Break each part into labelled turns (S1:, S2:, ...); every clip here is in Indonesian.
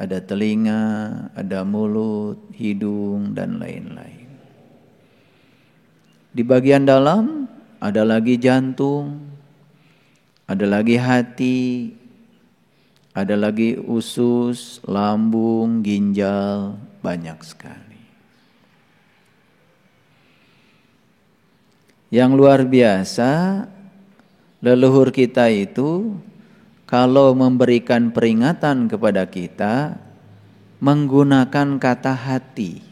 S1: ada telinga, ada mulut, hidung, dan lain-lain. Di bagian dalam ada lagi jantung, ada lagi hati, ada lagi usus, lambung, ginjal, banyak sekali. Yang luar biasa, leluhur kita itu kalau memberikan peringatan kepada kita menggunakan kata hati.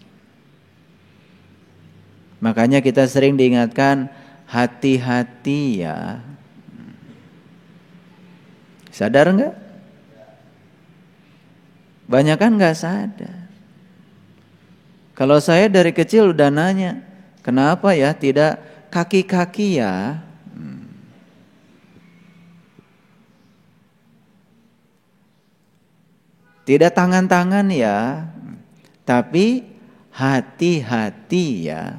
S1: Makanya kita sering diingatkan hati-hati ya. Sadar enggak? Banyak kan enggak sadar. Kalau saya dari kecil udah nanya, kenapa ya tidak kaki-kaki ya? Tidak tangan-tangan ya, tapi hati-hati ya.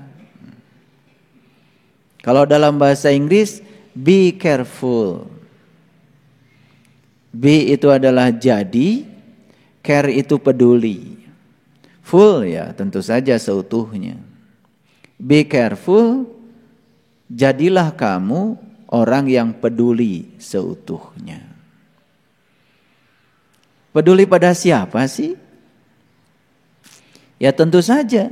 S1: Kalau dalam bahasa Inggris, be careful. Be itu adalah jadi, care itu peduli. Full ya, tentu saja seutuhnya. Be careful, jadilah kamu orang yang peduli seutuhnya. Peduli pada siapa sih? Ya tentu saja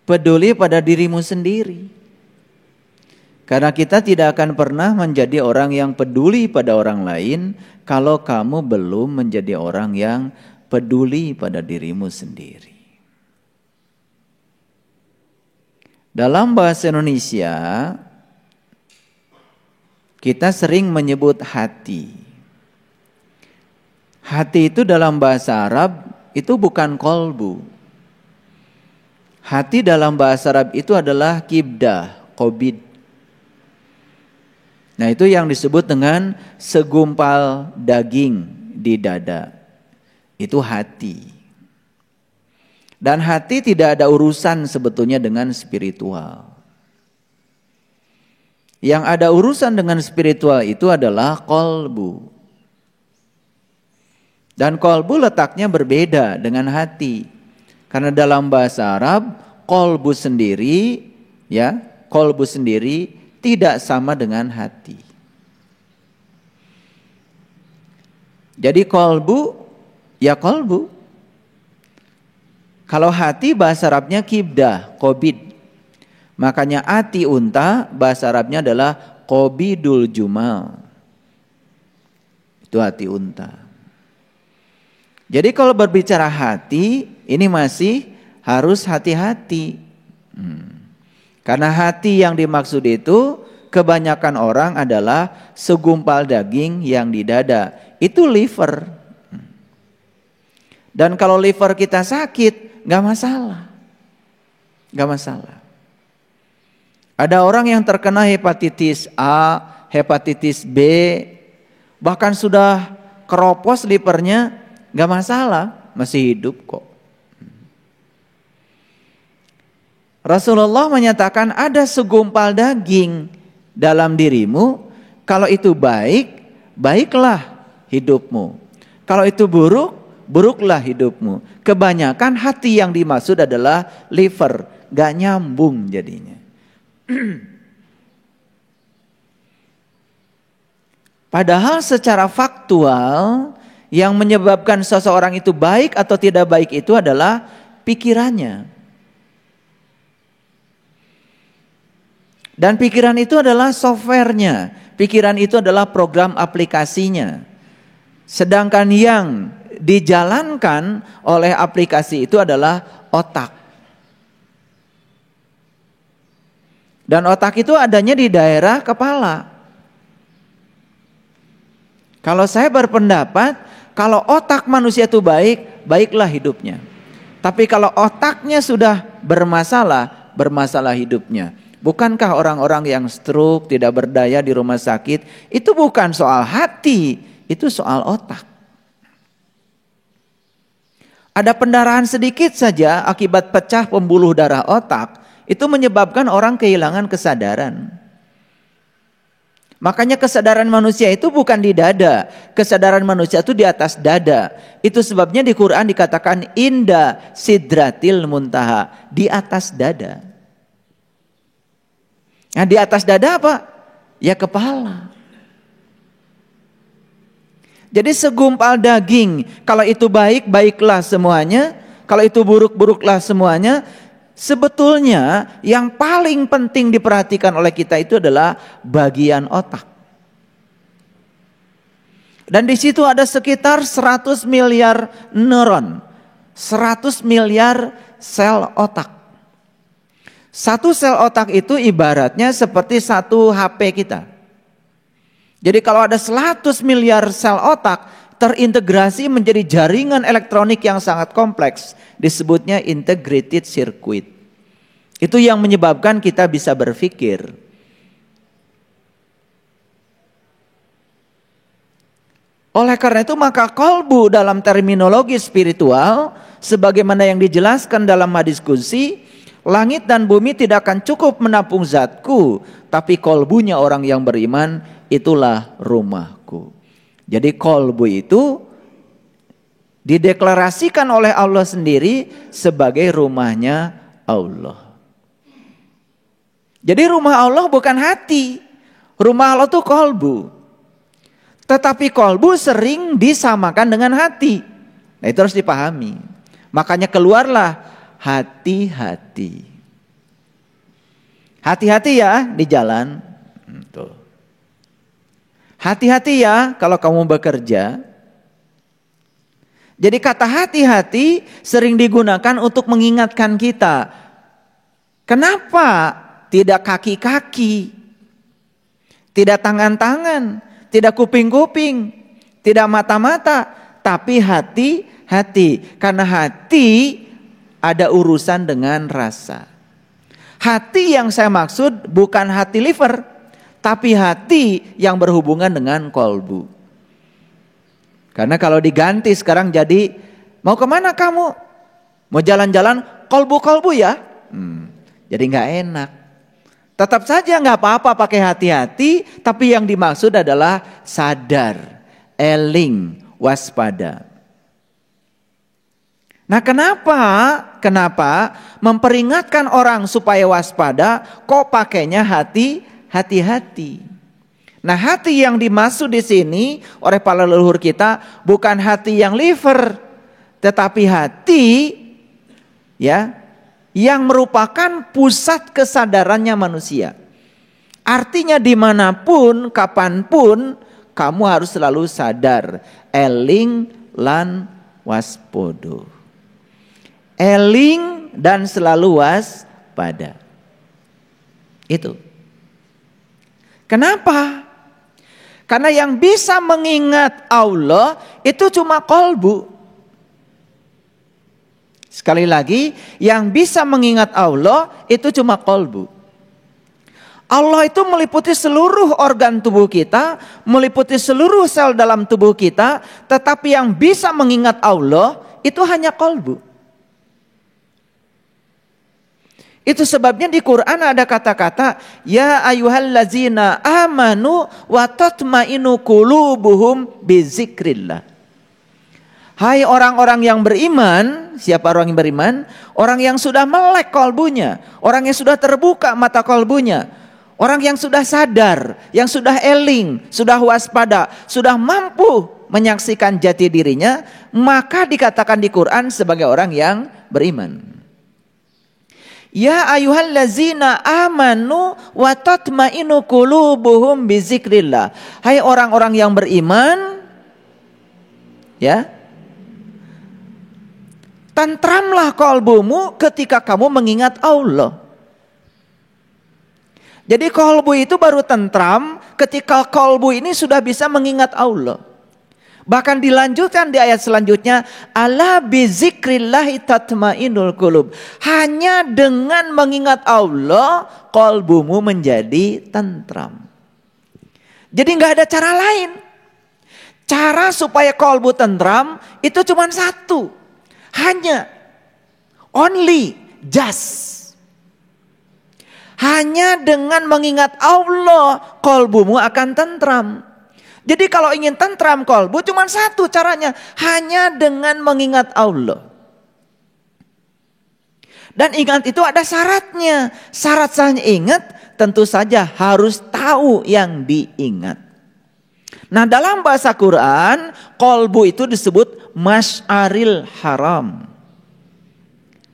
S1: peduli pada dirimu sendiri. Karena kita tidak akan pernah menjadi orang yang peduli pada orang lain kalau kamu belum menjadi orang yang peduli pada dirimu sendiri. Dalam bahasa Indonesia kita sering menyebut hati. Hati itu dalam bahasa Arab itu bukan kolbu. Hati dalam bahasa Arab itu adalah kibdah, qobid. Nah itu yang disebut dengan segumpal daging di dada. Itu hati. Dan hati tidak ada urusan sebetulnya dengan spiritual. Yang ada urusan dengan spiritual itu adalah kolbu. Dan kolbu letaknya berbeda dengan hati. Karena dalam bahasa Arab, kolbu sendiri tidak sama dengan hati. Jadi kolbu, ya kolbu. Kalau hati bahasa Arabnya kibdah, qobid. Makanya hati unta bahasa Arabnya adalah qobidul jumal. Itu hati unta. Jadi kalau berbicara hati, ini masih harus hati-hati. Karena hati yang dimaksud itu kebanyakan orang adalah segumpal daging yang di dada. Itu liver. Dan kalau liver kita sakit, gak masalah. Gak masalah. Ada orang yang terkena hepatitis A, hepatitis B, bahkan sudah keropos livernya, gak masalah, masih hidup kok. Rasulullah menyatakan ada segumpal daging dalam dirimu, kalau itu baik, baiklah hidupmu. Kalau itu buruk, buruklah hidupmu. Kebanyakan hati yang dimaksud adalah liver, gak nyambung jadinya. Padahal secara faktual, yang menyebabkan seseorang itu baik atau tidak baik itu adalah pikirannya. Dan pikiran itu adalah softwarenya. Pikiran itu adalah program aplikasinya. Sedangkan yang dijalankan oleh aplikasi itu adalah otak. Dan otak itu adanya di daerah kepala. Kalau saya berpendapat, kalau otak manusia itu baik, baiklah hidupnya. Tapi kalau otaknya sudah bermasalah, bermasalah hidupnya. Bukankah orang-orang yang stroke, tidak berdaya di rumah sakit, itu bukan soal hati, itu soal otak. Ada pendarahan sedikit saja akibat pecah pembuluh darah otak, itu menyebabkan orang kehilangan kesadaran. Makanya kesadaran manusia itu bukan di dada. Kesadaran manusia itu di atas dada. Itu sebabnya di Quran dikatakan inda sidratil muntaha. Di atas dada. Nah, di atas dada apa? Ya kepala. Jadi segumpal daging. Kalau itu baik, baiklah semuanya. Kalau itu buruk, buruklah semuanya. Sebetulnya yang paling penting diperhatikan oleh kita itu adalah bagian otak. Dan di situ ada sekitar 100 miliar neuron. 100 miliar sel otak. Satu sel otak itu ibaratnya seperti satu HP kita. Jadi kalau ada 100 miliar sel otak terintegrasi menjadi jaringan elektronik yang sangat kompleks, disebutnya integrated circuit. Itu yang menyebabkan kita bisa berpikir. Oleh karena itu maka qalbu dalam terminologi spiritual, sebagaimana yang dijelaskan dalam hadis qudsi, langit dan bumi tidak akan cukup menampung zatku, tapi qalbunya orang yang beriman itulah rumahku. Jadi qalbu itu dideklarasikan oleh Allah sendiri sebagai rumahnya Allah. Jadi rumah Allah bukan hati. Rumah Allah itu qalbu. Tetapi qalbu sering disamakan dengan hati. Nah, itu harus dipahami. Makanya keluarlah hati-hati. Hati-hati ya di jalan. Tuh. Hati-hati ya kalau kamu bekerja. Jadi kata hati-hati sering digunakan untuk mengingatkan kita. Kenapa tidak kaki-kaki, tidak tangan-tangan, tidak kuping-kuping, tidak mata-mata, tapi hati-hati. Karena hati ada urusan dengan rasa. Hati yang saya maksud bukan hati liver, tapi hati yang berhubungan dengan qalbu. Karena kalau diganti sekarang jadi, mau kemana kamu? Mau jalan-jalan qalbu-qalbu ya? Jadi gak enak. Tetap saja gak apa-apa pakai hati-hati, tapi yang dimaksud adalah sadar, eling, waspada. Nah kenapa memperingatkan orang supaya waspada, kok pakainya hati-hati. Nah hati yang dimaksud di sini oleh para leluhur kita bukan hati yang liver, tetapi hati ya yang merupakan pusat kesadarannya manusia. Artinya dimanapun, kapanpun kamu harus selalu sadar, eling lan waspodo. Eling dan selalu waspada. Itu. Kenapa? Karena yang bisa mengingat Allah itu cuma qalbu. Sekali lagi, yang bisa mengingat Allah itu cuma qalbu. Allah itu meliputi seluruh organ tubuh kita, meliputi seluruh sel dalam tubuh kita, tetapi yang bisa mengingat Allah itu hanya qalbu. Itu sebabnya di Quran ada kata-kata ya ayyuhallazina amanu wa tatmainu qulubuhum bizikrillah. Hai orang-orang yang beriman, siapa orang yang beriman? Orang yang sudah melek kalbunya, orang yang sudah terbuka mata kalbunya, orang yang sudah sadar, yang sudah eling, sudah waspada, sudah mampu menyaksikan jati dirinya, maka dikatakan di Quran sebagai orang yang beriman. Ya ayyuhallazina amanu wa tatmainu qulubuhum bizikrillah. Hai orang-orang yang beriman, ya, tentramlah qalbumu ketika kamu mengingat Allah. Jadi qalbu itu baru tentram ketika qalbu ini sudah bisa mengingat Allah. Bahkan dilanjutkan di ayat selanjutnya, ala bizikrillahi tatmainul qulub. Hanya dengan mengingat Allah, qalbumu menjadi tentram. Jadi nggak ada cara lain. Cara supaya qalbu tentram itu cuma satu. Hanya, only, just. Hanya dengan mengingat Allah, kolbumu akan tentram. Jadi kalau ingin tentram kolbu, cuma satu caranya. Hanya dengan mengingat Allah. Dan ingat itu ada syaratnya. Syarat saya ingat tentu saja harus tahu yang diingat. Nah dalam bahasa Quran, kolbu itu disebut masy'aril haram.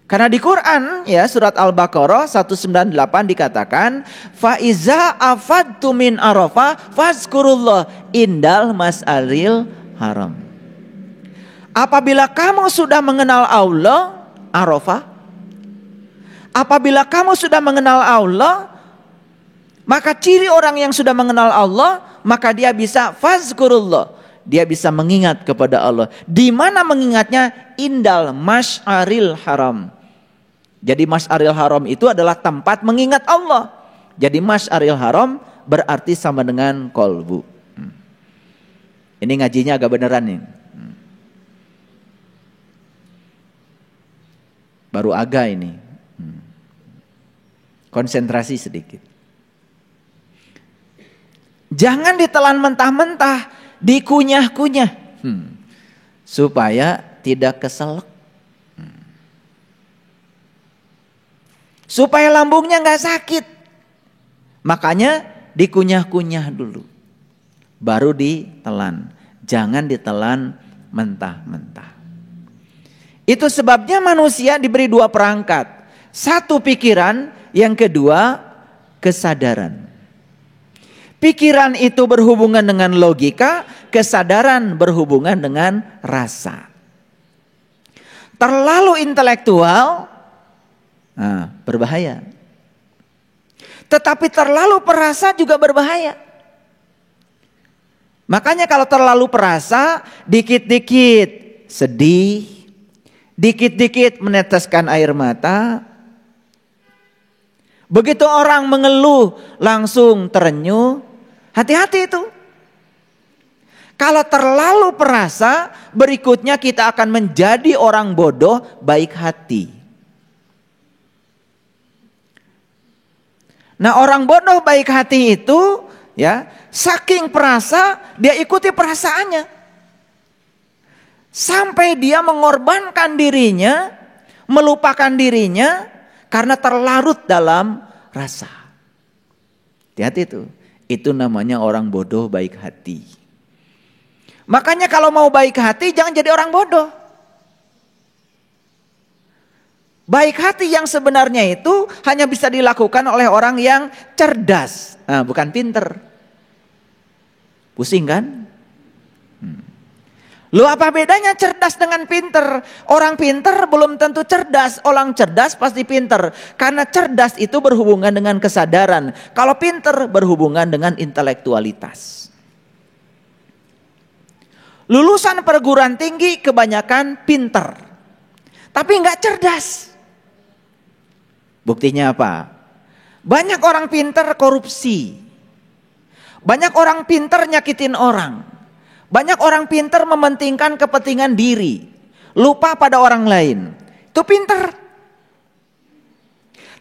S1: Karena di Quran ya surat Al-Baqarah 198 dikatakan fa iza afadtu min Arafah fazkurullah indal mas'aril haram. Apabila kamu sudah mengenal Allah, Arafah. Apabila kamu sudah mengenal Allah, maka ciri orang yang sudah mengenal Allah, maka dia bisa fazkurullah. Dia bisa mengingat kepada Allah. Di mana mengingatnya? Indal mas'aril haram. Jadi Mas'aril Haram itu adalah tempat mengingat Allah. Jadi Mas'aril Haram berarti sama dengan kolbu. Ini ngajinya agak beneran nih. Baru agak ini. Konsentrasi sedikit. Jangan ditelan mentah-mentah, dikunyah-kunyah. Supaya tidak keselak. Supaya lambungnya gak sakit. Makanya dikunyah-kunyah dulu. Baru ditelan. Jangan ditelan mentah-mentah. Itu sebabnya manusia diberi dua perangkat. Satu pikiran, yang kedua kesadaran. Pikiran itu berhubungan dengan logika, kesadaran berhubungan dengan rasa. Terlalu intelektual, berbahaya. Tetapi terlalu perasa juga berbahaya. Makanya kalau terlalu perasa, dikit-dikit sedih, dikit-dikit meneteskan air mata. Begitu orang mengeluh langsung terenyuh. Hati-hati itu. Kalau terlalu perasa, berikutnya kita akan menjadi orang bodoh baik hati. Nah orang bodoh baik hati itu ya saking perasa dia ikuti perasaannya. Sampai dia mengorbankan dirinya, melupakan dirinya karena terlarut dalam rasa. Hati-hati itu. Itu namanya orang bodoh baik hati. Makanya kalau mau baik hati jangan jadi orang bodoh. Baik hati yang sebenarnya itu hanya bisa dilakukan oleh orang yang cerdas, bukan pinter. Pusing kan? Lu apa bedanya cerdas dengan pinter? Orang pinter belum tentu cerdas, orang cerdas pasti pinter. Karena cerdas itu berhubungan dengan kesadaran. Kalau pinter berhubungan dengan intelektualitas. Lulusan perguruan tinggi kebanyakan pinter, tapi nggak cerdas. Buktinya apa? Banyak orang pinter korupsi. Banyak orang pinter nyakitin orang. Banyak orang pinter mementingkan kepentingan diri. Lupa pada orang lain. Itu pinter.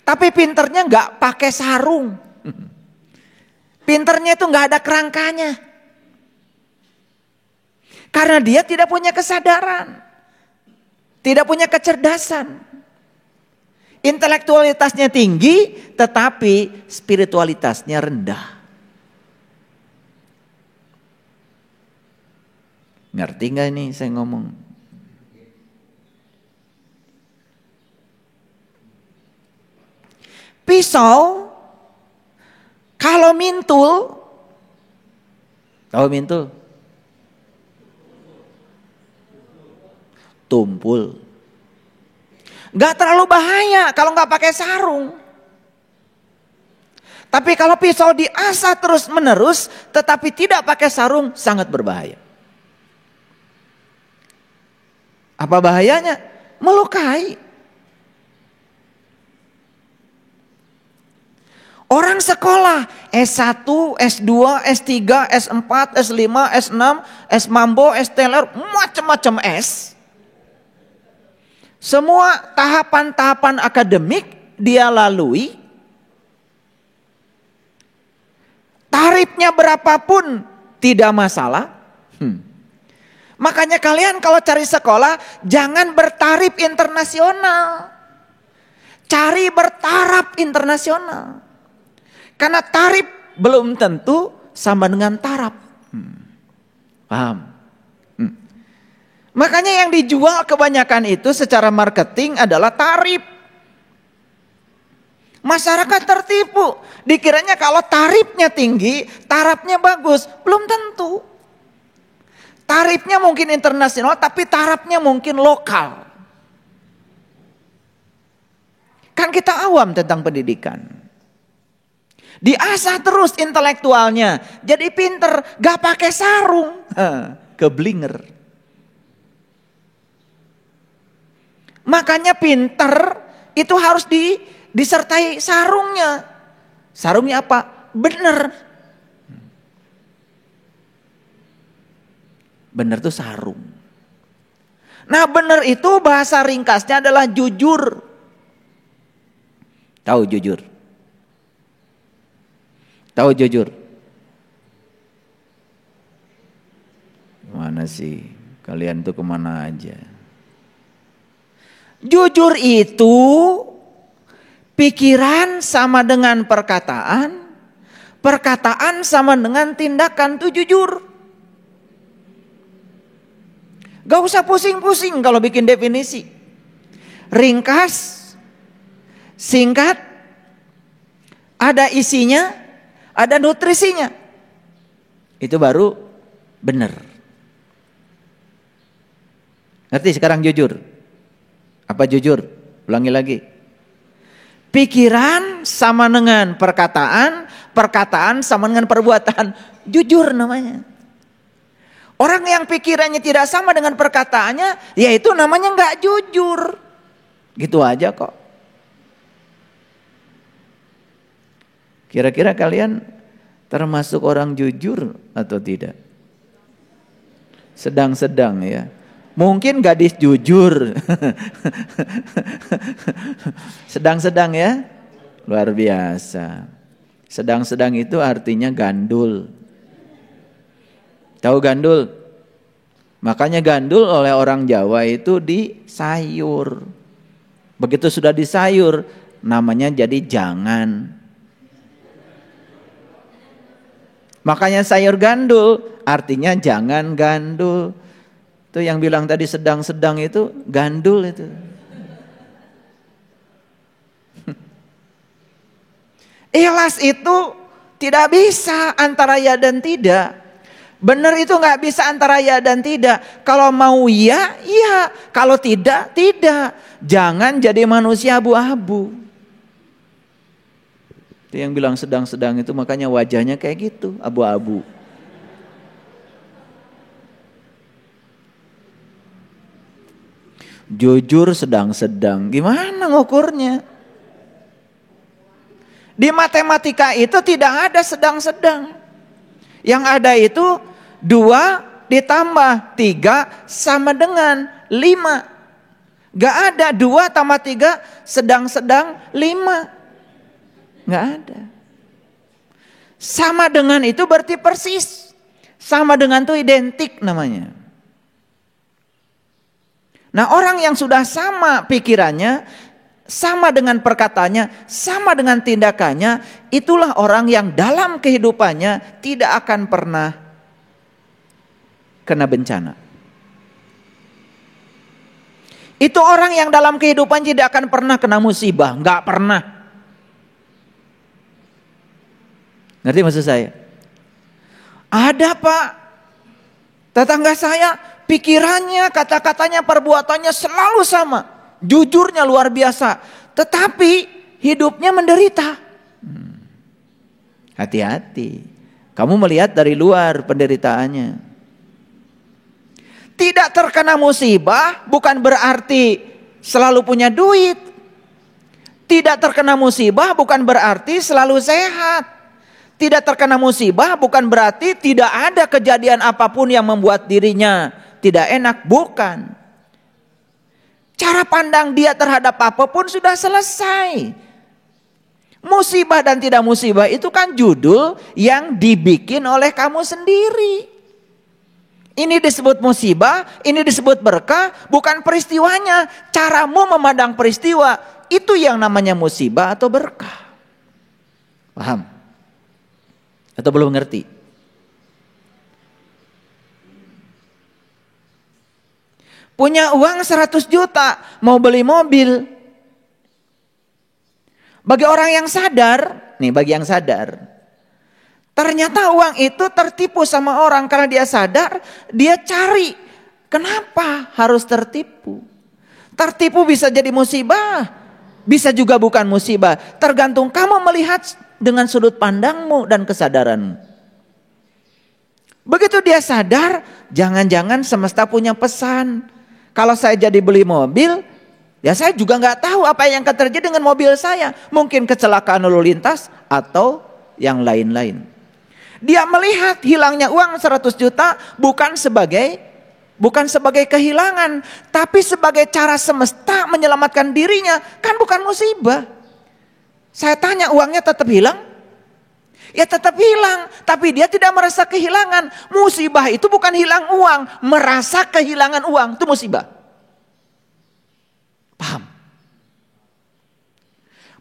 S1: Tapi pinternya gak pakai sarung. Pinternya itu gak ada kerangkanya. Karena dia tidak punya kesadaran. Tidak punya kecerdasan. Intelektualitasnya tinggi, tetapi spiritualitasnya rendah. Ngerti gak ini saya ngomong? Pisau, kalau mintul, tahu mintul? Tumpul. Gak terlalu bahaya kalau gak pakai sarung. Tapi kalau pisau diasah terus menerus tetapi tidak pakai sarung sangat berbahaya. Apa bahayanya? Melukai. Orang sekolah S1, S2, S3, S4, S5, S6, S Mambo, S Teller, macam-macam S. Semua tahapan-tahapan akademik dia lalui. Tarifnya berapapun tidak masalah. Makanya kalian kalau cari sekolah jangan bertarif internasional. Cari bertaraf internasional. Karena tarif belum tentu sama dengan taraf. Paham? Makanya yang dijual kebanyakan itu secara marketing adalah tarif. Masyarakat tertipu. Dikiranya kalau tarifnya tinggi, tarafnya bagus. Belum tentu. Tarifnya mungkin internasional, tapi tarafnya mungkin lokal. Kan kita awam tentang pendidikan. Diasah terus intelektualnya. Jadi pinter, gak pakai sarung. Keblinger. Makanya pinter itu harus disertai sarungnya. Sarungnya apa? Bener. Bener itu sarung. Nah bener itu bahasa ringkasnya adalah jujur. Tahu jujur? Tahu jujur? Mana sih? Kalian tuh kemana aja? Jujur itu pikiran sama dengan perkataan, perkataan sama dengan tindakan, itu jujur. Gak usah pusing-pusing kalau bikin definisi. Ringkas, singkat, ada isinya, ada nutrisinya. Itu baru benar. Ngerti sekarang jujur? Apa jujur? Ulangi lagi. Pikiran sama dengan perkataan, perkataan sama dengan perbuatan. Jujur namanya. Orang yang pikirannya tidak sama dengan perkataannya, ya itu namanya nggak jujur. Gitu aja kok. Kira-kira kalian termasuk orang jujur atau tidak? Sedang-sedang ya. Mungkin gadis jujur. Sedang-sedang ya. Luar biasa. Sedang-sedang itu artinya gandul. Tahu gandul? Makanya gandul oleh orang Jawa itu disayur. Begitu sudah disayur, namanya jadi jangan. Makanya sayur gandul, artinya jangan gandul. Itu yang bilang tadi sedang-sedang itu gandul itu. Ikhlas itu tidak bisa antara ya dan tidak. Benar itu nggak bisa antara ya dan tidak. Kalau mau ya, iya. Kalau tidak, tidak. Jangan jadi manusia abu-abu. Itu yang bilang sedang-sedang itu makanya wajahnya kayak gitu, abu-abu. Jujur sedang-sedang. Gimana ngukurnya? Di matematika itu tidak ada sedang-sedang. Yang ada itu 2 ditambah 3 sama dengan 5. Gak ada 2 tambah 3 sedang-sedang 5. Gak ada. Sama dengan itu berarti persis. Sama dengan itu identik namanya. Nah orang yang sudah sama pikirannya, sama dengan perkataannya, sama dengan tindakannya, itulah orang yang dalam kehidupannya tidak akan pernah kena bencana. Itu orang yang dalam kehidupan tidak akan pernah kena musibah, nggak pernah. Ngerti maksud saya? Ada Pak, tetangga saya pikirannya, kata-katanya, perbuatannya selalu sama. Jujurnya luar biasa. Tetapi hidupnya menderita. Hati-hati. Kamu melihat dari luar penderitaannya. Tidak terkena musibah bukan berarti selalu punya duit. Tidak terkena musibah bukan berarti selalu sehat. Tidak terkena musibah bukan berarti tidak ada kejadian apapun yang membuat dirinya tidak enak, bukan. Cara pandang dia terhadap apapun sudah selesai. Musibah dan tidak musibah itu kan judul yang dibikin oleh kamu sendiri. Ini disebut musibah, ini disebut berkah, bukan peristiwanya. Caramu memandang peristiwa, itu yang namanya musibah atau berkah. Paham? Atau belum ngerti? Punya uang 100 juta, mau beli mobil. Bagi orang yang sadar, bagi yang sadar, ternyata uang itu tertipu sama orang karena dia sadar, dia cari. Kenapa harus tertipu? Tertipu bisa jadi musibah, bisa juga bukan musibah. Tergantung kamu melihat dengan sudut pandangmu dan kesadaranmu. Begitu dia sadar, jangan-jangan semesta punya pesan. Kalau saya jadi beli mobil, ya saya juga nggak tahu apa yang akan terjadi dengan mobil saya. Mungkin kecelakaan lalu lintas atau yang lain-lain. Dia melihat hilangnya uang 100 juta bukan sebagai kehilangan, tapi sebagai cara semesta menyelamatkan dirinya. Kan bukan musibah. Saya tanya, uangnya tetap hilang? Ya tetap hilang, tapi dia tidak merasa kehilangan. Musibah itu bukan hilang uang, merasa kehilangan uang itu musibah. Paham?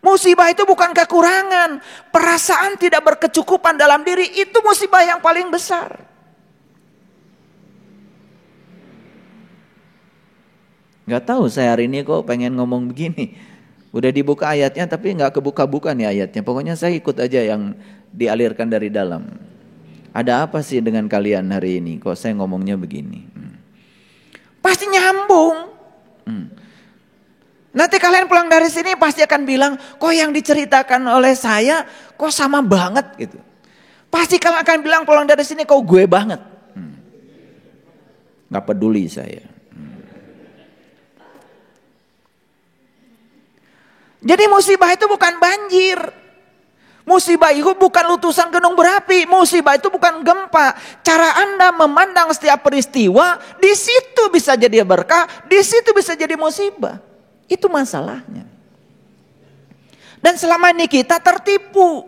S1: Musibah itu bukan kekurangan, perasaan tidak berkecukupan dalam diri, itu musibah yang paling besar. Gak tahu saya hari ini kok pengen ngomong begini. Udah dibuka ayatnya tapi gak kebuka-buka nih ayatnya. Pokoknya saya ikut aja yang dialirkan dari dalam. Ada apa sih dengan kalian hari ini? Kok saya ngomongnya begini? Pasti nyambung. Nanti kalian pulang dari sini pasti akan bilang, kok yang diceritakan oleh saya kok sama banget gitu. Pasti kalian akan bilang pulang dari sini kok gue banget. Gak peduli saya. Jadi musibah itu bukan banjir. Musibah itu bukan letusan gunung berapi. Musibah itu bukan gempa. Cara Anda memandang setiap peristiwa, di situ bisa jadi berkah, di situ bisa jadi musibah. Itu masalahnya. Dan selama ini kita tertipu.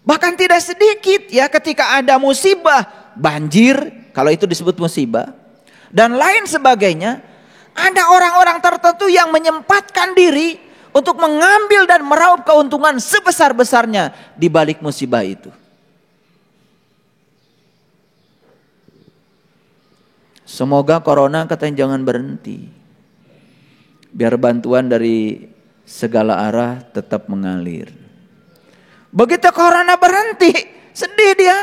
S1: Bahkan tidak sedikit ya ketika ada musibah, banjir, kalau itu disebut musibah, dan lain sebagainya, ada orang-orang tertentu yang menyempatkan diri untuk mengambil dan meraup keuntungan sebesar-besarnya di balik musibah itu. Semoga corona katanya jangan berhenti. Biar bantuan dari segala arah tetap mengalir. Begitu corona berhenti, sedih dia.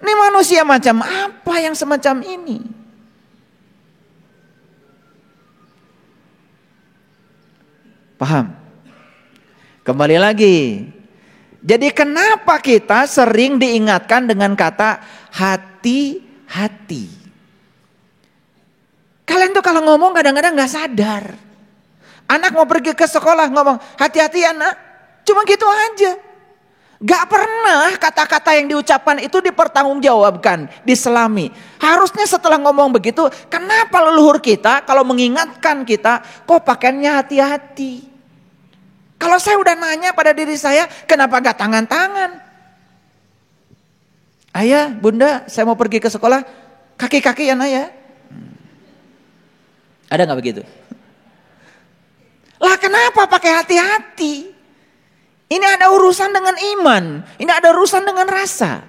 S1: Ini manusia macam apa yang semacam ini? Paham? Kembali lagi. Jadi kenapa kita sering diingatkan dengan kata hati-hati? Kalian tuh kalau ngomong kadang-kadang gak sadar. Anak mau pergi ke sekolah ngomong, hati-hati anak. Cuma gitu aja. Gak pernah kata-kata yang diucapkan itu dipertanggungjawabkan, diselami. Harusnya setelah ngomong begitu, kenapa leluhur kita kalau mengingatkan kita, kok pakaiannya hati-hati? Kalau saya udah nanya pada diri saya, kenapa gak tangan-tangan? Ayah, bunda, saya mau pergi ke sekolah, kaki-kaki ya ayah. Ada gak begitu? Lah kenapa pakai hati-hati? Ini ada urusan dengan iman, ini ada urusan dengan rasa.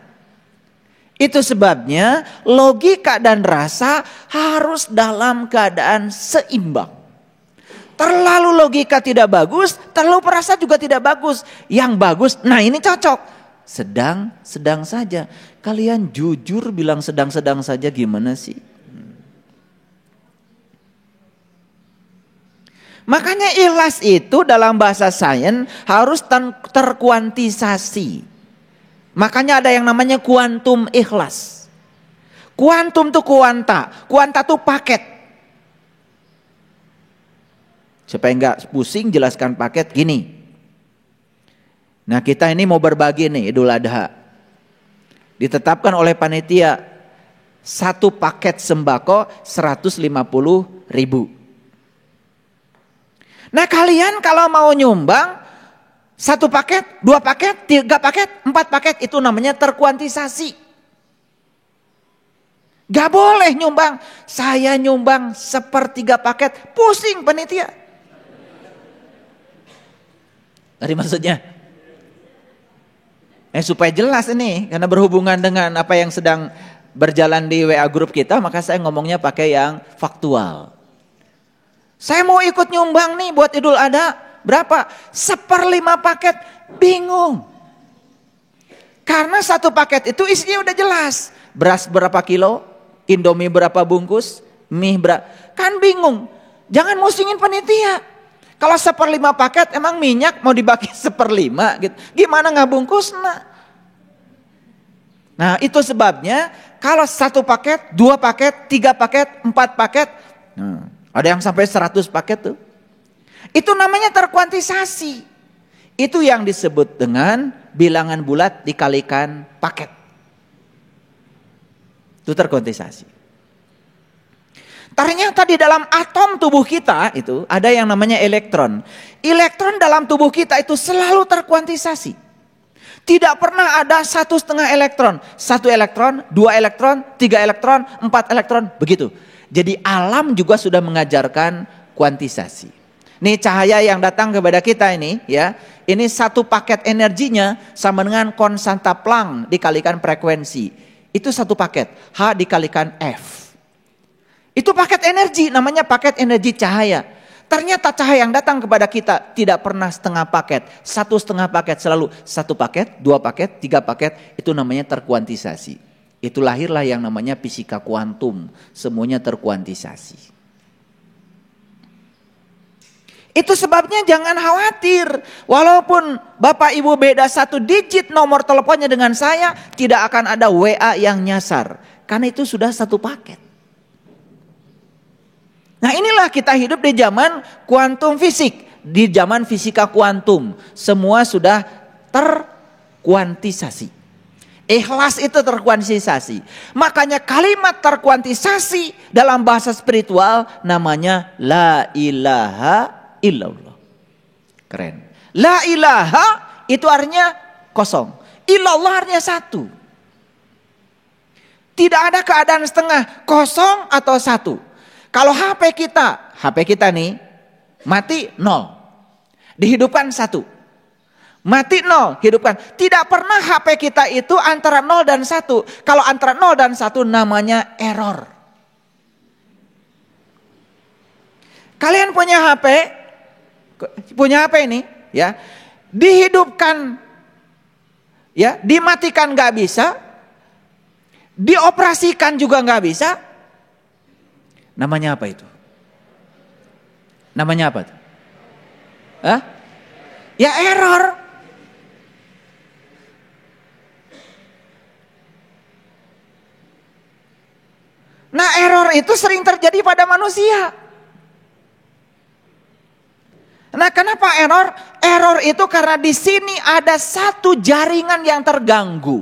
S1: Itu sebabnya logika dan rasa harus dalam keadaan seimbang. Terlalu logika tidak bagus, terlalu perasa juga tidak bagus. Yang bagus, nah ini cocok. Sedang saja. Kalian jujur bilang sedang-sedang saja gimana sih? Makanya ikhlas itu dalam bahasa sains harus terkuantisasi. Makanya ada yang namanya kuantum ikhlas. Kuantum itu kuanta itu paket. Supaya enggak pusing jelaskan paket gini. Nah kita ini mau berbagi nih Idul Adha. Ditetapkan oleh panitia satu paket sembako 150.000. Nah kalian kalau mau nyumbang 1 paket, 2 paket, 3 paket, 4 paket, itu namanya terkuantisasi. Gak boleh nyumbang, saya nyumbang 1/3 paket, pusing panitia. Tadi maksudnya? Supaya jelas ini, karena berhubungan dengan apa yang sedang berjalan di WA grup kita, maka saya ngomongnya pakai yang faktual. Saya mau ikut nyumbang nih buat Idul Adha, berapa? 1/5 paket, bingung. Karena 1 paket itu isinya udah jelas. Beras berapa kilo, Indomie berapa bungkus, mie berapa. Kan bingung, jangan musingin panitia. Kalau 1/5 paket emang minyak mau dibagi 1/5 gitu. Gimana nggak bungkus? Nah itu sebabnya kalau 1 paket, 2 paket, 3 paket, 4 paket. Ada yang sampai 100 paket tuh. Itu namanya terkuantisasi. Itu yang disebut dengan bilangan bulat dikalikan paket. Itu terkuantisasi. Ternyata di dalam atom tubuh kita itu ada yang namanya elektron. Elektron dalam tubuh kita itu selalu terkuantisasi. Tidak pernah ada 1/2 elektron. 1 elektron, 2 elektron, 3 elektron, 4 elektron. Begitu. Jadi alam juga sudah mengajarkan kuantisasi. Nih cahaya yang datang kepada kita ini ya. Ini 1 paket energinya sama dengan konstanta Planck dikalikan frekuensi. Itu 1 paket, H dikalikan F. Itu paket energi, namanya paket energi cahaya. Ternyata cahaya yang datang kepada kita tidak pernah setengah paket. 1/2 paket, selalu 1 paket, 2 paket, 3 paket. Itu namanya terkuantisasi. Itu lahirlah yang namanya fisika kuantum. Semuanya terkuantisasi. Itu sebabnya jangan khawatir. Walaupun Bapak Ibu beda 1 digit nomor teleponnya dengan saya, tidak akan ada WA yang nyasar. Karena itu sudah 1 paket. Nah inilah kita hidup di zaman kuantum fisik. Di zaman fisika kuantum. Semua sudah terkuantisasi. Ikhlas itu terkuantisasi. Makanya kalimat terkuantisasi dalam bahasa spiritual namanya la ilaha illallah. Keren. La ilaha itu artinya kosong. Illallah artinya 1. Tidak ada keadaan setengah, kosong atau 1. Kalau HP kita nih mati 0. Dihidupkan 1. Mati 0, hidupkan. Tidak pernah HP kita itu antara 0 dan 1. Kalau antara 0 dan 1 namanya error. Kalian punya HP ini ya, dihidupkan ya, dimatikan nggak bisa, dioperasikan juga nggak bisa. Namanya apa itu? Namanya apa tuh? Ya error. Nah error itu sering terjadi pada manusia. Nah kenapa error? Error itu karena di sini ada 1 jaringan yang terganggu.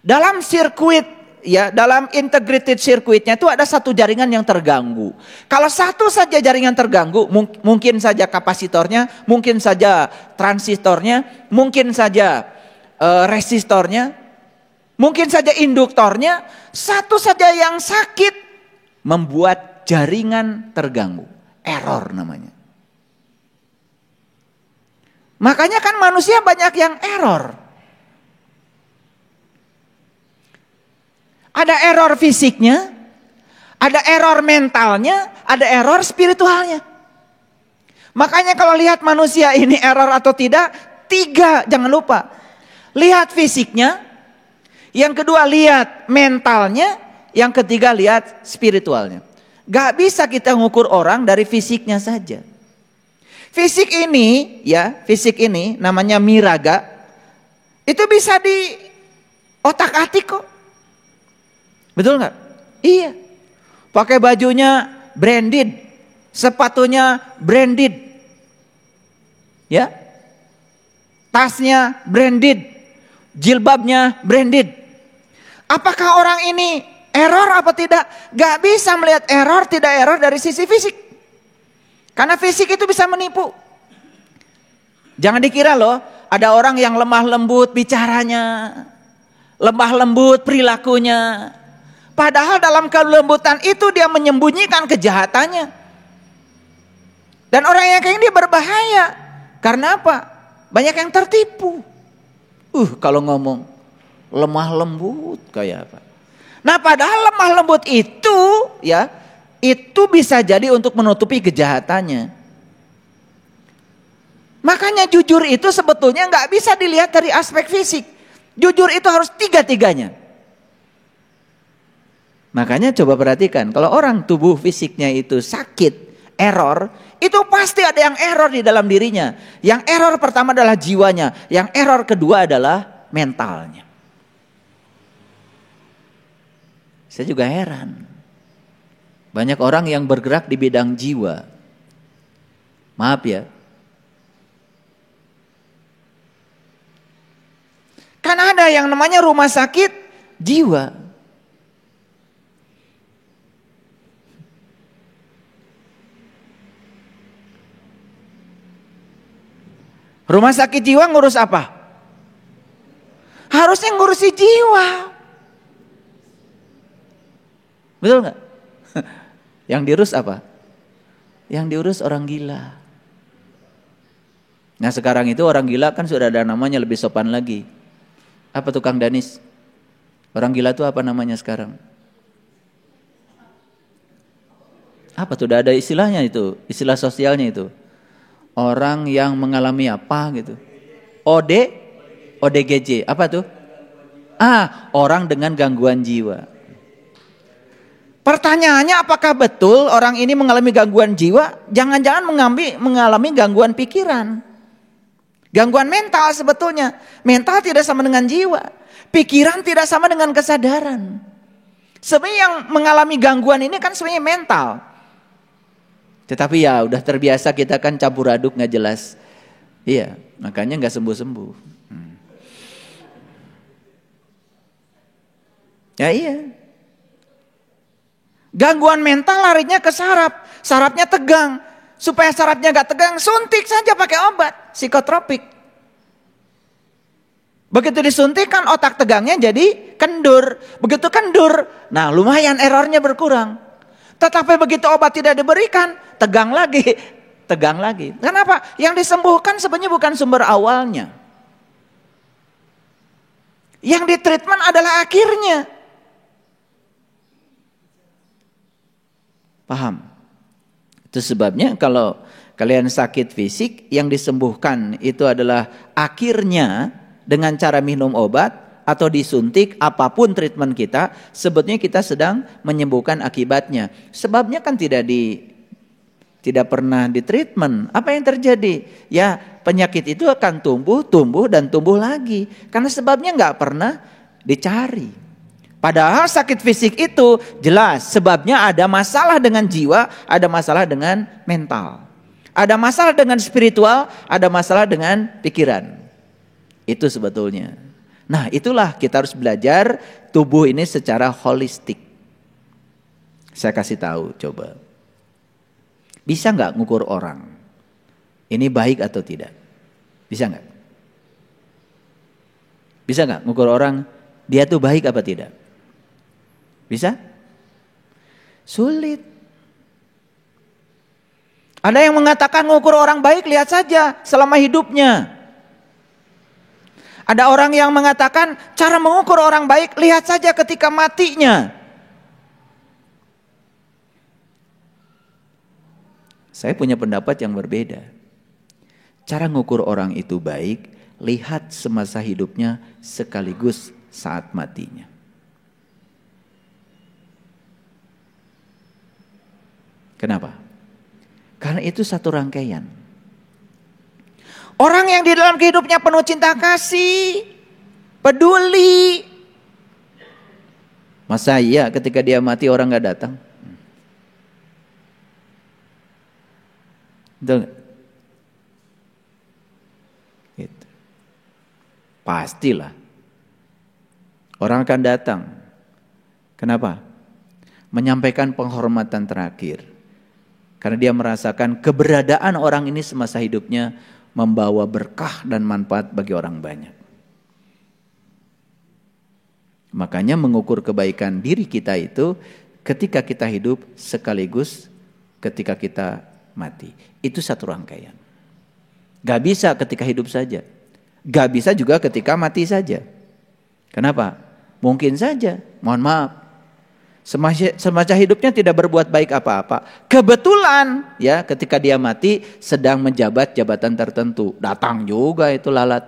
S1: Dalam sirkuit ya, dalam integrated circuitnya itu ada 1 jaringan yang terganggu. Kalau 1 saja jaringan terganggu, mungkin saja kapasitornya, mungkin saja transistornya, mungkin saja resistornya, mungkin saja induktornya. 1 saja yang sakit membuat jaringan terganggu. Error namanya. Makanya kan manusia banyak yang error. Ada error fisiknya, ada error mentalnya, ada error spiritualnya. Makanya kalau lihat manusia ini error atau tidak, 3 jangan lupa. Lihat fisiknya, yang kedua lihat mentalnya, yang ketiga lihat spiritualnya. Gak bisa kita ngukur orang dari fisiknya saja. Fisik ini namanya miraga. Itu bisa di otak-atik kok. Betul nggak? Iya. Pakai bajunya branded, sepatunya branded. Ya. Tasnya branded, jilbabnya branded. Apakah orang ini error apa tidak? Gak bisa melihat error tidak error dari sisi fisik. Karena fisik itu bisa menipu. Jangan dikira loh, ada orang yang lemah lembut bicaranya, lemah lembut perilakunya. Padahal dalam kelembutan itu dia menyembunyikan kejahatannya. Dan orang yang kayak ini berbahaya. Karena apa? Banyak yang tertipu. Kalau ngomong lemah lembut kayak apa? Nah, padahal lemah lembut itu ya, itu bisa jadi untuk menutupi kejahatannya. Makanya jujur itu sebetulnya nggak bisa dilihat dari aspek fisik. Jujur itu harus tiga-tiganya. Makanya coba perhatikan, kalau orang tubuh fisiknya itu sakit, error, itu pasti ada yang error di dalam dirinya. Yang error pertama adalah jiwanya, yang error kedua adalah mentalnya. Saya juga heran. Banyak orang yang bergerak di bidang jiwa. Maaf ya. Kan ada yang namanya rumah sakit jiwa. Rumah sakit jiwa ngurus apa? Harusnya ngurusi jiwa. Betul nggak? Yang diurus apa? Yang diurus orang gila. Nah sekarang itu orang gila kan sudah ada namanya lebih sopan lagi. Apa tuh Kang Danis? Orang gila tuh apa namanya sekarang? Apa tuh? Udah ada istilahnya itu, istilah sosialnya itu. Orang yang mengalami apa gitu. ODGJ, apa tuh? Orang dengan gangguan jiwa. Pertanyaannya apakah betul orang ini mengalami gangguan jiwa? Jangan-jangan mengalami gangguan pikiran. Gangguan mental sebetulnya. Mental tidak sama dengan jiwa. Pikiran tidak sama dengan kesadaran. Sebenarnya yang mengalami gangguan ini kan sebenarnya mental. Tetapi ya udah terbiasa kita kan campur aduk gak jelas. Iya, makanya gak sembuh-sembuh. Ya iya. Gangguan mental larinya ke saraf. Sarafnya tegang. Supaya sarafnya gak tegang, suntik saja pakai obat psikotropik. Begitu disuntik kan otak tegangnya jadi kendur. Begitu kendur, nah lumayan errornya berkurang. Tetapi begitu obat tidak diberikan, tegang lagi. Tegang lagi. Kenapa? Yang disembuhkan sebenarnya bukan sumber awalnya. Yang ditreatment adalah akhirnya. Paham? Itu sebabnya kalau kalian sakit fisik, yang disembuhkan itu adalah akhirnya dengan cara minum obat atau disuntik, apapun treatment kita, sebetulnya kita sedang menyembuhkan akibatnya. Sebabnya kan tidak pernah ditreatment. Apa yang terjadi? Ya penyakit itu akan tumbuh dan tumbuh lagi. Karena sebabnya nggak pernah dicari. Padahal sakit fisik itu jelas sebabnya ada masalah dengan jiwa, ada masalah dengan mental. Ada masalah dengan spiritual, ada masalah dengan pikiran. Itu sebetulnya. Nah itulah kita harus belajar tubuh ini secara holistik. Saya kasih tahu coba. Bisa nggak ngukur orang? Ini baik atau tidak? Bisa nggak? Bisa nggak ngukur orang dia tuh baik apa tidak? Bisa? Sulit. Ada yang mengatakan ngukur orang baik lihat saja selama hidupnya. Ada orang yang mengatakan cara mengukur orang baik lihat saja ketika matinya. Saya punya pendapat yang berbeda. Cara mengukur orang itu baik, lihat semasa hidupnya sekaligus saat matinya. Kenapa? Karena itu satu rangkaian. Orang yang di dalam hidupnya penuh cinta kasih, peduli. Masa iya ketika dia mati orang gak datang? Betul gak? Gitu. Pastilah. Orang akan datang. Kenapa? Menyampaikan penghormatan terakhir. Karena dia merasakan keberadaan orang ini semasa hidupnya membawa berkah dan manfaat bagi orang banyak. Makanya mengukur kebaikan diri kita itu ketika kita hidup sekaligus ketika kita mati. Itu satu rangkaian. Gak bisa ketika hidup saja. Gak bisa juga ketika mati saja. Kenapa? Mungkin saja, mohon maaf, semasa hidupnya tidak berbuat baik apa-apa. Kebetulan ya ketika dia mati sedang menjabat jabatan tertentu. Datang juga itu lalat.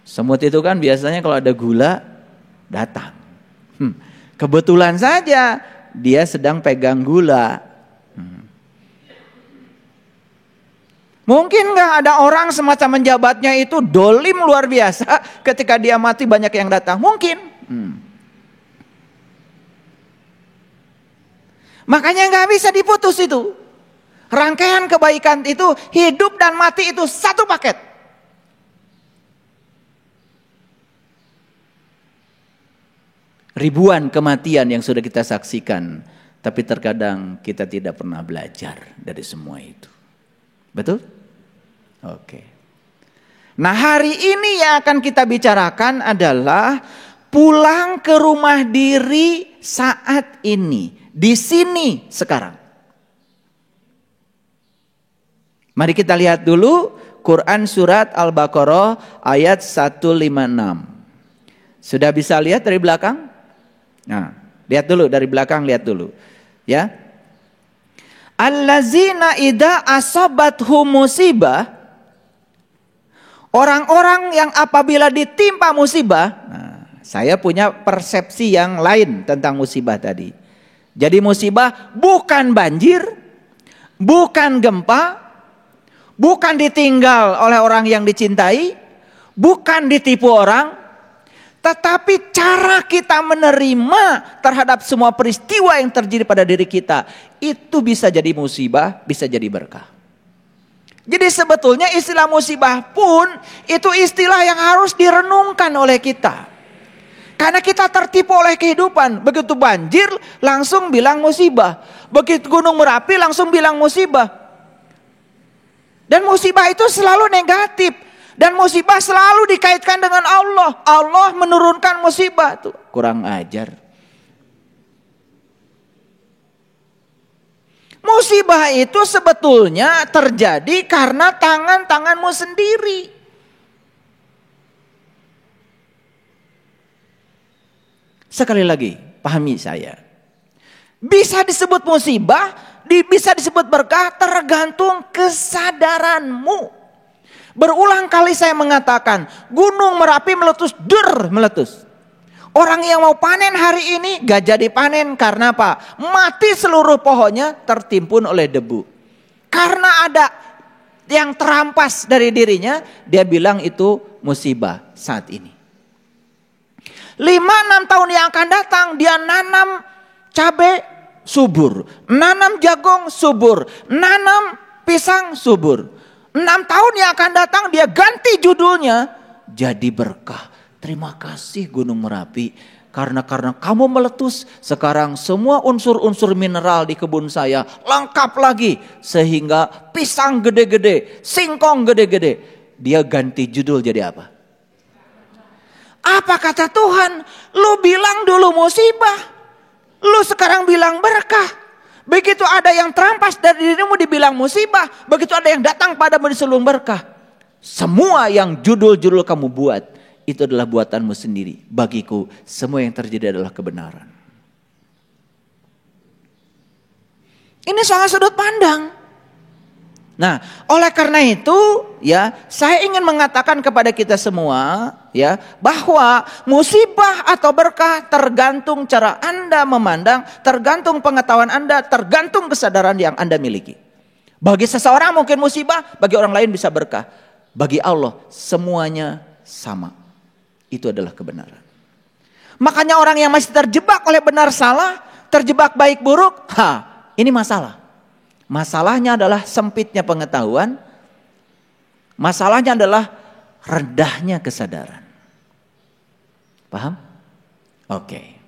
S1: Semut itu kan biasanya kalau ada gula datang. Kebetulan saja dia sedang pegang gula. Mungkin nggak ada orang semacam menjabatnya itu dolim luar biasa ketika dia mati banyak yang datang? Mungkin. Makanya nggak bisa diputus itu. Rangkaian kebaikan itu hidup dan mati itu satu paket. Ribuan kematian yang sudah kita saksikan, tapi terkadang kita tidak pernah belajar dari semua itu. Betul? Oke. Nah, hari ini yang akan kita bicarakan adalah pulang ke rumah diri saat ini, di sini sekarang. Mari kita lihat dulu Quran surat Al-Baqarah ayat 156. Sudah bisa lihat dari belakang? Nah, lihat dulu dari belakang, lihat dulu. Ya. Allazina idza asabathum musibah, orang-orang yang apabila ditimpa musibah. Nah, saya punya persepsi yang lain tentang musibah tadi. Jadi musibah bukan banjir, bukan gempa, bukan ditinggal oleh orang yang dicintai, bukan ditipu orang, tetapi cara kita menerima terhadap semua peristiwa yang terjadi pada diri kita, itu bisa jadi musibah, bisa jadi berkah. Jadi sebetulnya istilah musibah pun itu istilah yang harus direnungkan oleh kita. Karena kita tertipu oleh kehidupan. Begitu banjir langsung bilang musibah. Begitu gunung Merapi langsung bilang musibah. Dan musibah itu selalu negatif. Dan musibah selalu dikaitkan dengan Allah. Allah menurunkan musibah. Tuh, kurang ajar. Musibah itu sebetulnya terjadi karena tangan-tanganmu sendiri. Sekali lagi, pahami saya. Bisa disebut musibah, bisa disebut berkah tergantung kesadaranmu. Berulang kali saya mengatakan, gunung Merapi meletus. Orang yang mau panen hari ini gak jadi panen karena apa? Mati seluruh pohonnya tertimbun oleh debu. Karena ada yang terampas dari dirinya, dia bilang itu musibah saat ini. 5-6 tahun yang akan datang dia nanam cabai subur, nanam jagung subur, nanam pisang subur. 6 tahun yang akan datang dia ganti judulnya jadi berkah. Terima kasih Gunung Merapi karena kamu meletus, sekarang semua unsur-unsur mineral di kebun saya lengkap lagi sehingga pisang gede-gede, singkong gede-gede. Dia ganti judul jadi apa? Apa kata Tuhan? Lu bilang dulu musibah, lu sekarang bilang berkah. Begitu ada yang terampas dari dirimu dibilang musibah. Begitu ada yang datang padamu diselung berkah. Semua yang judul-judul kamu buat, itu adalah buatanmu sendiri. Bagiku semua yang terjadi adalah kebenaran. Ini soal sudut pandang. Nah, oleh karena itu ya, saya ingin mengatakan kepada kita semua ya, bahwa musibah atau berkah tergantung cara Anda memandang, tergantung pengetahuan Anda, tergantung kesadaran yang Anda miliki. Bagi seseorang mungkin musibah, bagi orang lain bisa berkah. Bagi Allah semuanya sama. Itu adalah kebenaran. Makanya orang yang masih terjebak oleh benar salah, terjebak baik buruk, ini masalah. Masalahnya adalah sempitnya pengetahuan. Masalahnya adalah rendahnya kesadaran. Paham? Oke.